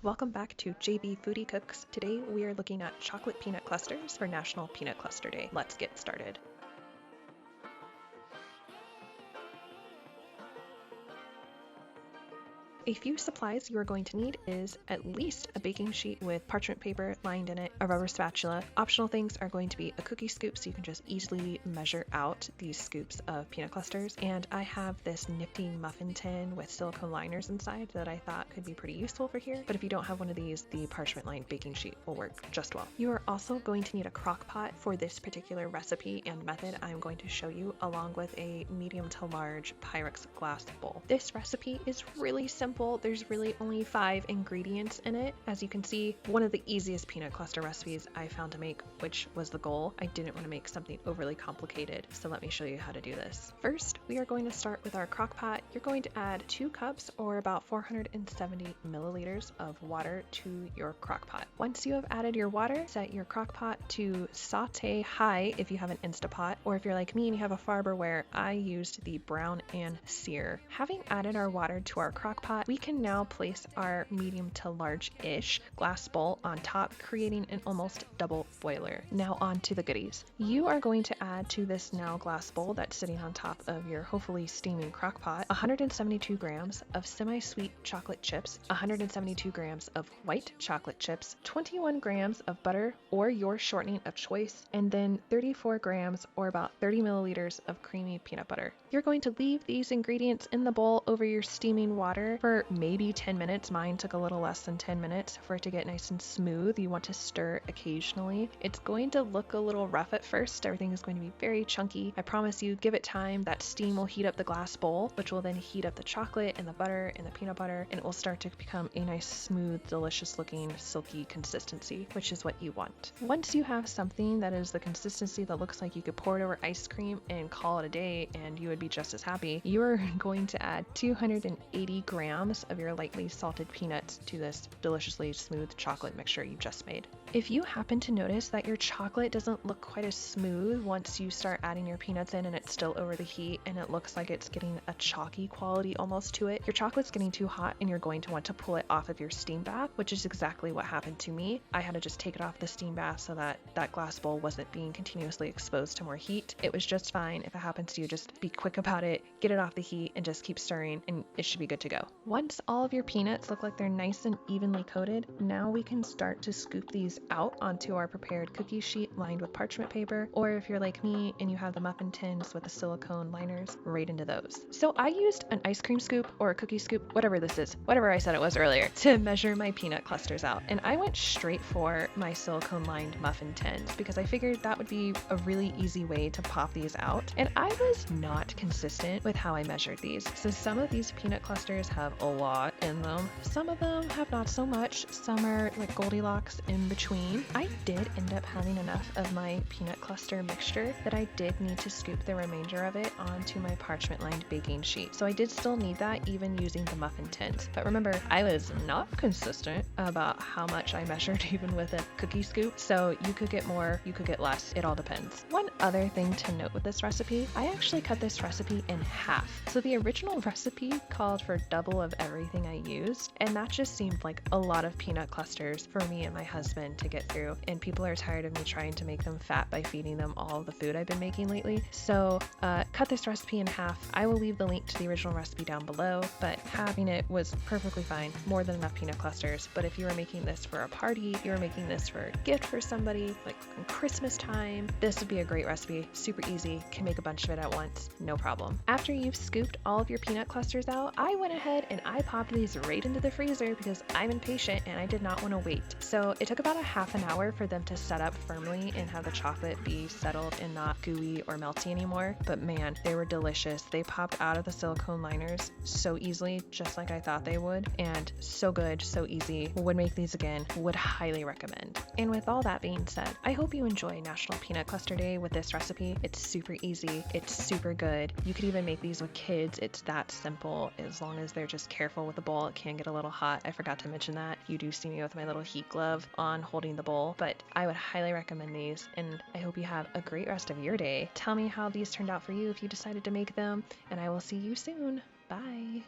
Welcome back to JB Foodie Cooks. Today we are looking at chocolate peanut clusters for National Peanut Cluster Day. Let's get started. A few supplies you are going to need is at least a baking sheet with parchment paper lined in it, a rubber spatula. Optional things are going to be a cookie scoop so you can just easily measure out these scoops of peanut clusters. And I have this nifty muffin tin with silicone liners inside that I thought could be pretty useful for here. But if you don't have one of these, the parchment lined baking sheet will work just well. You are also going to need a crock pot for this particular recipe and method I'm going to show you, along with a medium to large Pyrex glass bowl. This recipe is really simple. There's really only 5 ingredients in it. As you can see, one of the easiest peanut cluster recipes I found to make, which was the goal. I didn't want to make something overly complicated, so let me show you how to do this. First, we are going to start with our crock pot. You're going to add 2 cups or about 470 milliliters of water to your crock pot. Once you have added your water, set your crock pot to saute high if you have an Instapot, or if you're like me and you have a Farberware, I used the brown and sear. Having added our water to our crock pot, we can now place our medium to large-ish glass bowl on top, creating an almost double boiler. Now on to the goodies. You are going to add to this now glass bowl that's sitting on top of your hopefully steaming crock pot 172 grams of semi-sweet chocolate chips, 172 grams of white chocolate chips, 21 grams of butter or your shortening of choice, and then 34 grams or about 30 milliliters of creamy peanut butter. You're going to leave these ingredients in the bowl over your steaming water for maybe 10 minutes. Mine took a little less than 10 minutes for it to get nice and smooth. You want to stir occasionally. It's going to look a little rough at first. Everything is going to be very chunky. I promise you, give it time. That steam will heat up the glass bowl, which will then heat up the chocolate and the butter and the peanut butter, and it will start to become a nice, smooth, delicious looking, silky consistency, which is what you want. Once you have something that is the consistency that looks like you could pour it over ice cream and call it a day and you would be just as happy, you are going to add 280 grams of your lightly salted peanuts to this deliciously smooth chocolate mixture you just made. If you happen to notice that your chocolate doesn't look quite as smooth once you start adding your peanuts in and it's still over the heat and it looks like it's getting a chalky quality almost to it, your chocolate's getting too hot and you're going to want to pull it off of your steam bath, which is exactly what happened to me. I had to just take it off the steam bath so that that glass bowl wasn't being continuously exposed to more heat. It was just fine. If it happens to you, just be quick about it, get it off the heat, and just keep stirring and it should be good to go. Once all of your peanuts look like they're nice and evenly coated, now we can start to scoop these out onto our prepared cookie sheet lined with parchment paper, or if you're like me and you have the muffin tins with the silicone liners, right into those. So I used an ice cream scoop or a cookie scoop, whatever this is, whatever I said it was earlier, to measure my peanut clusters out. And I went straight for my silicone lined muffin tins because I figured that would be a really easy way to pop these out. And I was not consistent with how I measured these. So some of these peanut clusters have a lot in them. Some of them have not so much. Some are like Goldilocks in between. I did end up having enough of my peanut cluster mixture that I did need to scoop the remainder of it onto my parchment lined baking sheet. So I did still need that even using the muffin tins. But remember, I was not consistent about how much I measured even with a cookie scoop. So you could get more, you could get less. It all depends. One other thing to note with this recipe, I actually cut this recipe in half. So the original recipe called for double of everything I used, and that just seemed like a lot of peanut clusters for me and my husband to get through, and people are tired of me trying to make them fat by feeding them all of the food I've been making lately. So cut this recipe in half. I will leave the link to the original recipe down below, but having it was perfectly fine, more than enough peanut clusters. But if you were making this for a party, you were making this for a gift for somebody, like Christmas time, this would be a great recipe. Super easy, can make a bunch of it at once, no problem. After you've scooped all of your peanut clusters out, I went ahead and I popped these right into the freezer because I'm impatient and I did not want to wait. So it took about a half an hour for them to set up firmly and have the chocolate be settled and not gooey or melty anymore. But man, they were delicious. They popped out of the silicone liners so easily, just like I thought they would, and so good, so easy. Would make these again, would highly recommend. And with all that being said, I hope you enjoy National Peanut Cluster Day with this recipe. It's super easy, it's super good. You could even make these with kids. It's that simple, as long as they're just careful with the bowl. It can get a little hot. I forgot to mention that. You do see me with my little heat glove on holding the bowl, but I would highly recommend these, and I hope you have a great rest of your day. Tell me how these turned out for you if you decided to make them, and I will see you soon. Bye.